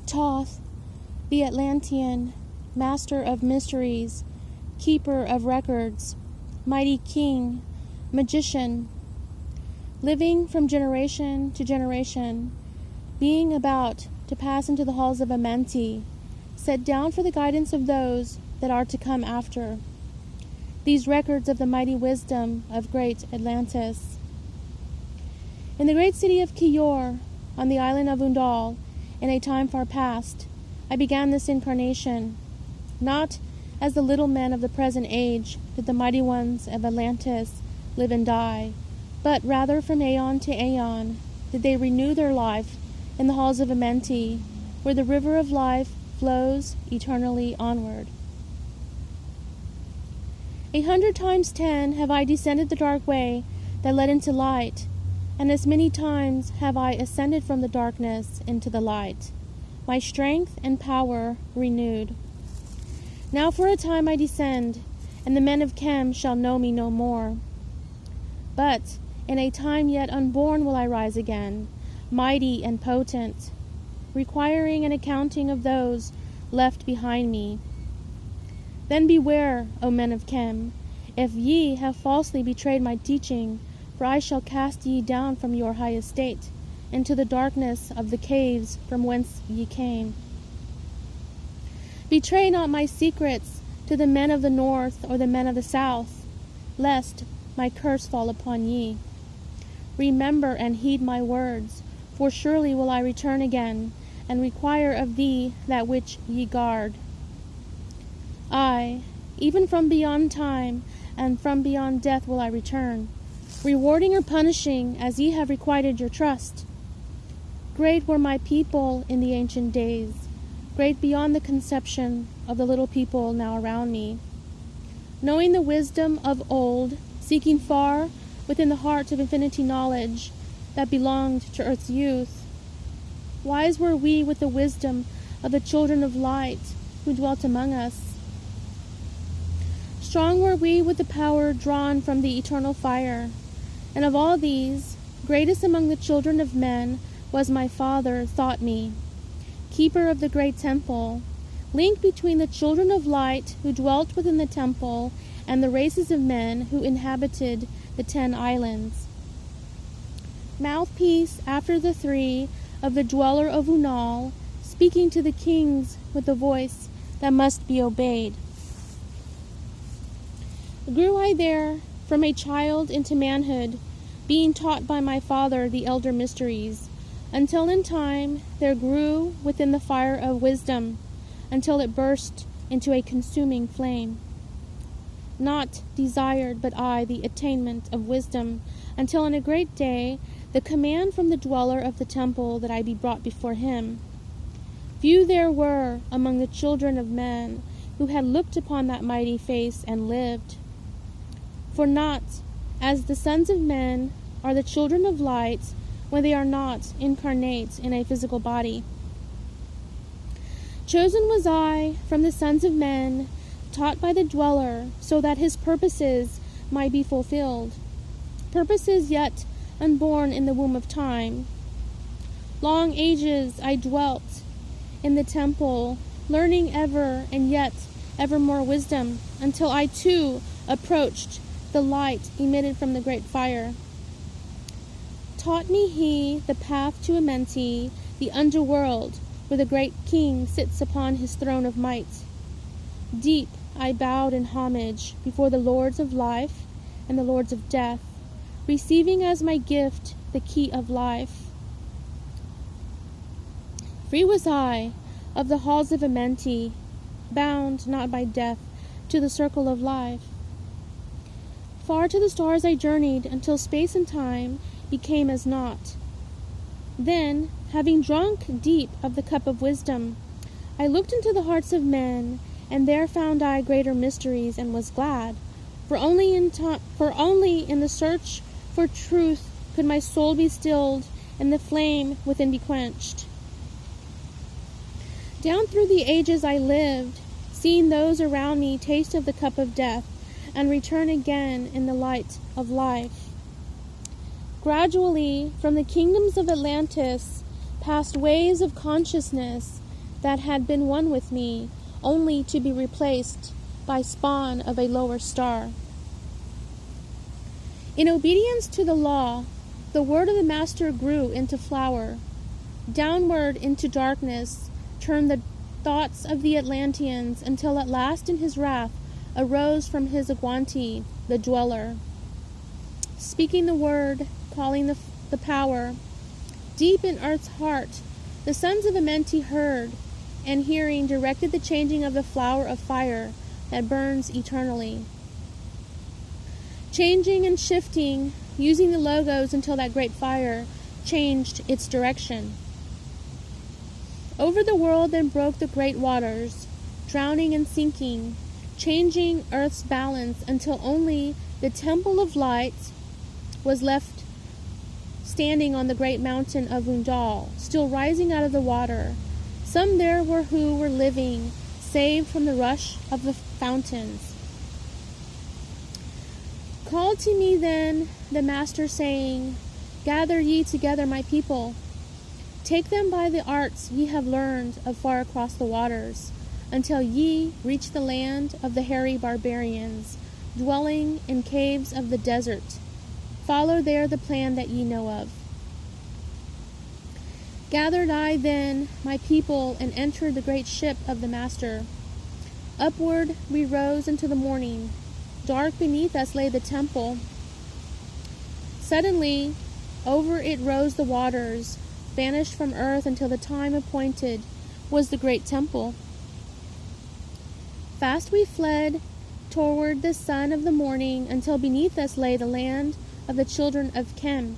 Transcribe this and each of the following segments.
Thoth, the Atlantean, master of mysteries, keeper of records, mighty king, magician, living from generation to generation, being about to pass into the halls of Amenti, set down for the guidance of those that are to come after. These records of the mighty wisdom of great Atlantis. In the great city of Kior, on the island of Undal, in a time far past, I began this incarnation, not as the little men of the present age did the mighty ones of Atlantis live and die, but rather from aeon to aeon did they renew their life in the halls of Amenti, where the river of life flows eternally onward. 100 times 10 have I descended the dark way that led into light, and as many times have I ascended from the darkness into the light, my strength and power renewed. Now for a time I descend, and the men of Chem shall know me no more. But in a time yet unborn will I rise again, mighty and potent, requiring an accounting of those left behind me. Then beware, O men of Chem, if ye have falsely betrayed my teaching, for I shall cast ye down from your high estate into the darkness of the caves from whence ye came. Betray not my secrets to the men of the north or the men of the south, lest my curse fall upon ye. Remember and heed my words, for surely will I return again, and require of thee that which ye guard. I, even from beyond time, and from beyond death will I return, rewarding or punishing as ye have requited your trust. Great were my people in the ancient days, great beyond the conception of the little people now around me. Knowing the wisdom of old, seeking far within the heart of infinity knowledge that belonged to earth's youth, wise were we with the wisdom of the children of light who dwelt among us. Strong were we with the power drawn from the eternal fire, and of all these, greatest among the children of men was my father Thoth me, keeper of the great temple, link between the children of light who dwelt within the temple and the races of men who inhabited the 10 islands. Mouthpiece after the 3 of the dweller of Unal, speaking to the kings with a voice that must be obeyed. Grew I there from a child into manhood, being taught by my father the elder mysteries, until in time there grew within the fire of wisdom, until it burst into a consuming flame. Not desired but I the attainment of wisdom, until in a great day the command from the dweller of the temple that I be brought before him. Few there were among the children of men who had looked upon that mighty face and lived. For not as the sons of men are the children of light when they are not incarnate in a physical body. Chosen was I from the sons of men, taught by the dweller, so that his purposes might be fulfilled, purposes yet unborn in the womb of time. Long ages I dwelt in the temple, learning ever and yet ever more wisdom, until I too approached the light emitted from the great fire. Taught me he the path to Amenti, the underworld, where the great king sits upon his throne of might. Deep I bowed in homage before the lords of life and the lords of death, receiving as my gift the key of life. Free was I of the halls of Amenti, bound not by death to the circle of life. Far to the stars I journeyed until space and time became as naught. Then, having drunk deep of the cup of wisdom, I looked into the hearts of men, and there found I greater mysteries, and was glad. For only in the search for truth could my soul be stilled, and the flame within be quenched. Down through the ages I lived, seeing those around me taste of the cup of death, and return again in the light of life. Gradually, from the kingdoms of Atlantis, passed waves of consciousness that had been one with me, only to be replaced by spawn of a lower star. In obedience to the law, the word of the Master grew into flower. Downward into darkness turned the thoughts of the Atlanteans, until at last in his wrath arose from his Aguanti the dweller. Speaking the word, calling the power, deep in earth's heart, the sons of Amenti heard, and hearing directed the changing of the flower of fire that burns eternally. Changing and shifting, using the logos until that great fire changed its direction. Over the world then broke the great waters, drowning and sinking, changing earth's balance until only the temple of light was left standing on the great mountain of Undal, still rising out of the water. Some there were who were living, saved from the rush of the fountains. Called to me then the Master, saying, Gather ye together my people. Take them by the arts ye have learned of far across the waters, until ye reach the land of the hairy barbarians, dwelling in caves of the desert. Follow there the plan that ye know of. Gathered I then my people, and entered the great ship of the Master. Upward we rose into the morning. Dark beneath us lay the temple. Suddenly over it rose the waters, vanished from earth until the time appointed was the great temple. Fast we fled toward the sun of the morning, until beneath us lay the land of the children of Chem.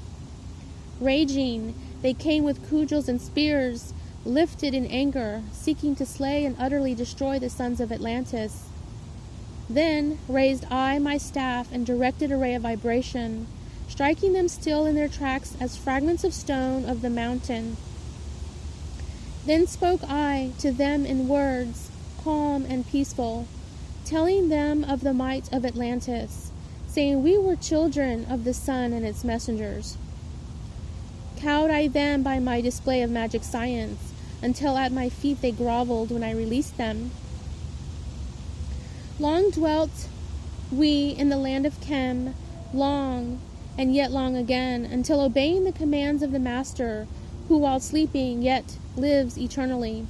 Raging, they came with cudgels and spears, lifted in anger, seeking to slay and utterly destroy the sons of Atlantis. Then raised I my staff and directed a ray of vibration, striking them still in their tracks as fragments of stone of the mountain. Then spoke I to them in words calm and peaceful, telling them of the might of Atlantis, saying we were children of the sun and its messengers. Cowed I them by my display of magic science, until at my feet they groveled when I released them. Long dwelt we in the land of Chem, long and yet long again, until obeying the commands of the Master, who while sleeping yet lives eternally.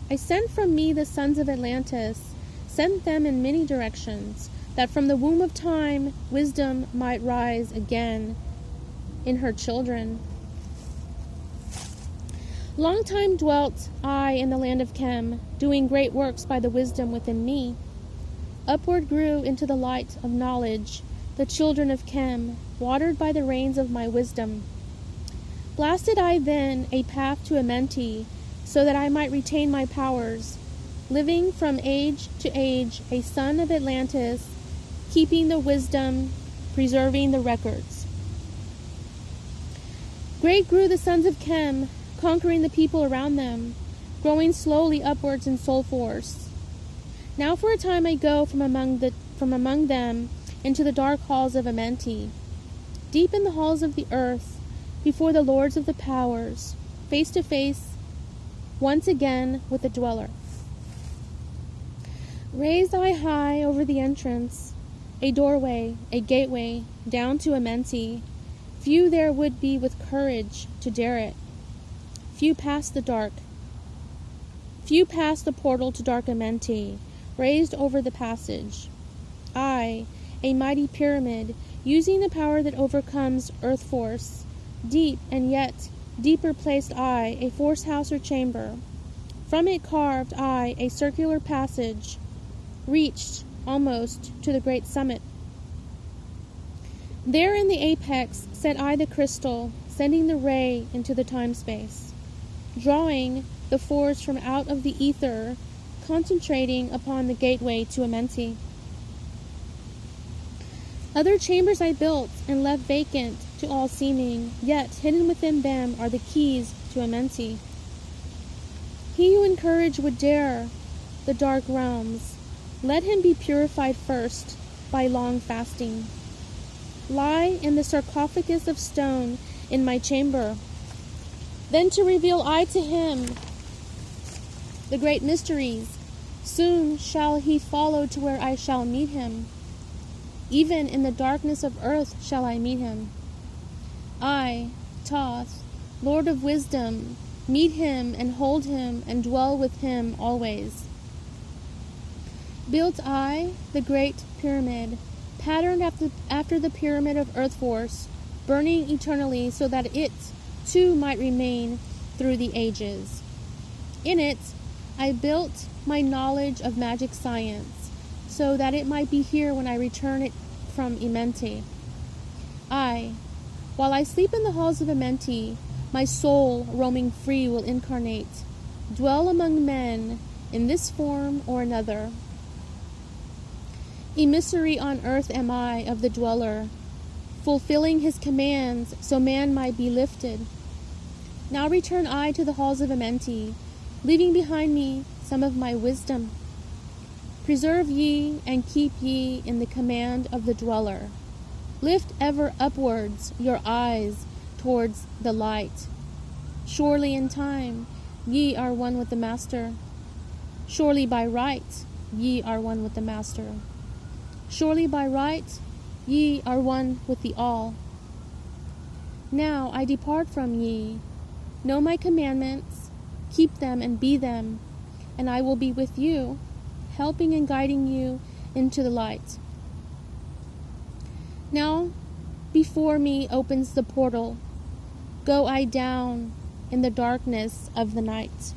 I sent from me the sons of Atlantis, sent them in many directions, that from the womb of time wisdom might rise again in her children. Long time dwelt I in the land of Chem, doing great works by the wisdom within me. Upward grew into the light of knowledge the children of Chem, watered by the rains of my wisdom. Blasted I then a path to Amenti, so that I might retain my powers, living from age to age, a son of Atlantis, keeping the wisdom, preserving the records. Great grew the sons of Chem, conquering the people around them, growing slowly upwards in soul force. Now for a time I go from among them into the dark halls of Amenti, deep in the halls of the earth, before the lords of the powers, face to face once again with the dweller. Raised I high over the entrance, a doorway, a gateway, down to Amenti. Few there would be with courage to dare it. Few passed the portal to dark Amenti, raised over the passage. I, a mighty pyramid, using the power that overcomes earth force, deep and yet deeper placed I, a force house or chamber. From it carved I a circular passage, reached almost to the great summit. There in the apex set I the crystal, sending the ray into the time-space, drawing the force from out of the ether, concentrating upon the gateway to Amenti. Other chambers I built and left vacant to all seeming, yet hidden within them are the keys to Amenti. He who in courage would dare the dark realms, let him be purified first by long fasting. Lie in the sarcophagus of stone in my chamber, then to reveal I to him the great mysteries. Soon shall he follow to where I shall meet him. Even in the darkness of earth shall I meet him. I, Thoth, Lord of wisdom, meet him and hold him and dwell with him always. Built I the great pyramid, patterned after the pyramid of earth force, burning eternally so that it too might remain through the ages. In it I built my knowledge of magic science, so that it might be here when I return it from Amenti. While I sleep in the halls of Amenti, my soul, roaming free, will incarnate, dwell among men in this form or another. Emissary on earth am I of the dweller, fulfilling his commands so man might be lifted. Now return I to the halls of Amenti, leaving behind me some of my wisdom. Preserve ye and keep ye in the command of the dweller. Lift ever upwards your eyes towards the light. Surely in time ye are one with the Master. Surely by right ye are one with the Master. Surely by right ye are one with the All. Now I depart from ye. Know my commandments, keep them and be them, and I will be with you, helping and guiding you into the light. Now before me opens the portal. Go I down in the darkness of the night.